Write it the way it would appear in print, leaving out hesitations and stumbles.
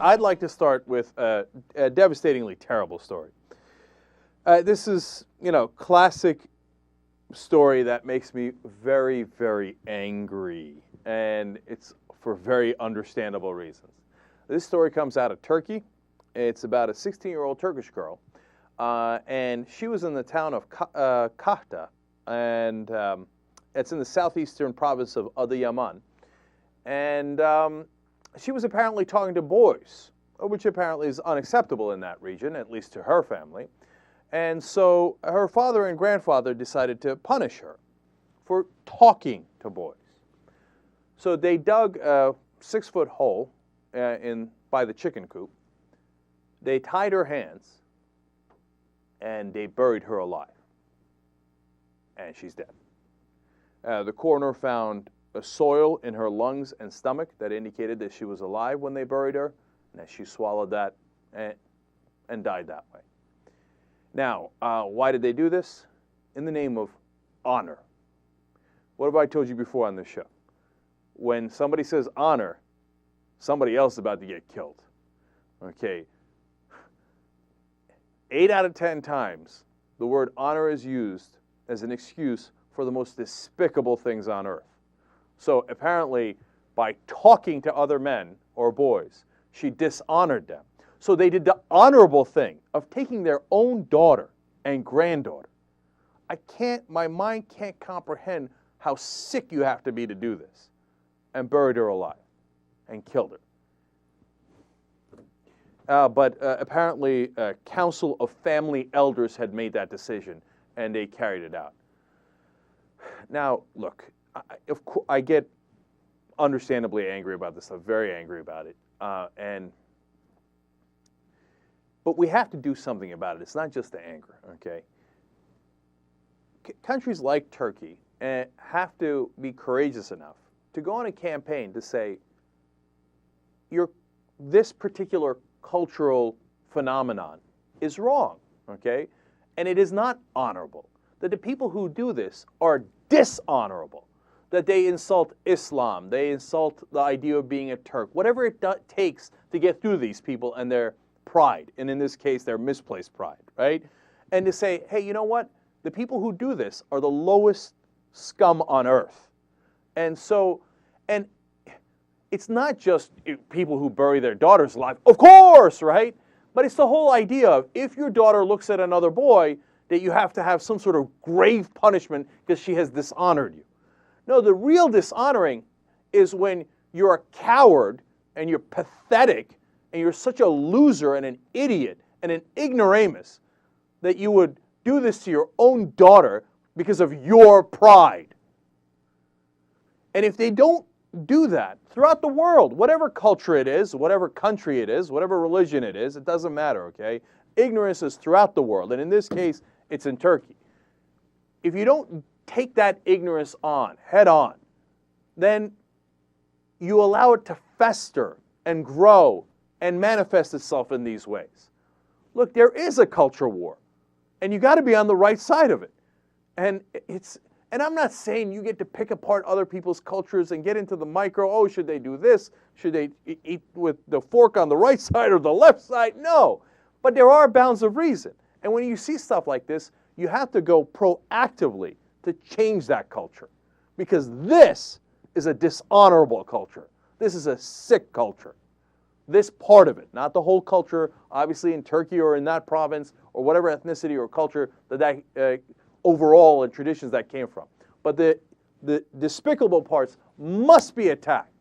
I'd like to start with a devastatingly terrible story. This is, classic story that makes me very, very angry, and it's for very understandable reasons. This story comes out of Turkey. It's about a 16-year-old Turkish girl, and she was in the town of Kahta, and it's in the southeastern province of Adıyaman. And she was apparently talking to boys, which apparently is unacceptable in that region, at least to her family. And so her father and grandfather decided to punish her for talking to boys. So they dug a 6-foot hole by the chicken coop. They tied her hands, and they buried her alive. And she's dead. The coroner found a soil in her lungs and stomach that indicated that she was alive when they buried her, and that she swallowed that and died that way. Now, why did they do this? In the name of honor. What have I told you before on this show? When somebody says honor, somebody else is about to get killed. Okay. 8 out of 10 times, the word honor is used as an excuse for the most despicable things on earth. So apparently, by talking to other men or boys, she dishonored them. So they did the honorable thing of taking their own daughter and granddaughter. My mind can't comprehend how sick you have to be to do this, and buried her alive and killed her. But apparently, a council of family elders had made that decision, and they carried it out. Now, look, I get understandably angry about this. I'm very angry about it. But we have to do something about it. It's not just the anger, okay? Countries like Turkey have to be courageous enough to go on a campaign to say, this particular cultural phenomenon is wrong, okay? And it is not honorable. That the people who do this are dishonorable. That they insult Islam, they insult the idea of being a Turk, whatever it takes to get through these people and their pride, and in this case, their misplaced pride, right? And to say, hey, you know what? The people who do this are the lowest scum on earth. And so, and it's not just people who bury their daughters alive, of course, right? But it's the whole idea of if your daughter looks at another boy, that you have to have some sort of grave punishment because she has dishonored you. No, the real dishonoring is when you're a coward and you're pathetic and you're such a loser and an idiot and an ignoramus that you would do this to your own daughter because of your pride. And if they don't do that throughout the world, whatever culture it is, whatever country it is, whatever religion it is, it doesn't matter, okay? Ignorance is throughout the world, and in this case, it's in Turkey. If you don't take that ignorance head on, then you allow it to fester and grow and manifest itself in these ways. Look, there is a culture war, and you got to be on the right side of it. And I'm not saying you get to pick apart other people's cultures and get into the micro, oh, should they do this? Should they eat with the fork on the right side or the left side? No. But there are bounds of reason. And when you see stuff like this, you have to go proactively to change that culture. Because this is a dishonorable culture. This is a sick culture. This part of it, not the whole culture, obviously in Turkey or in that province or whatever ethnicity or culture that overall and traditions that came from. But the despicable parts must be attacked.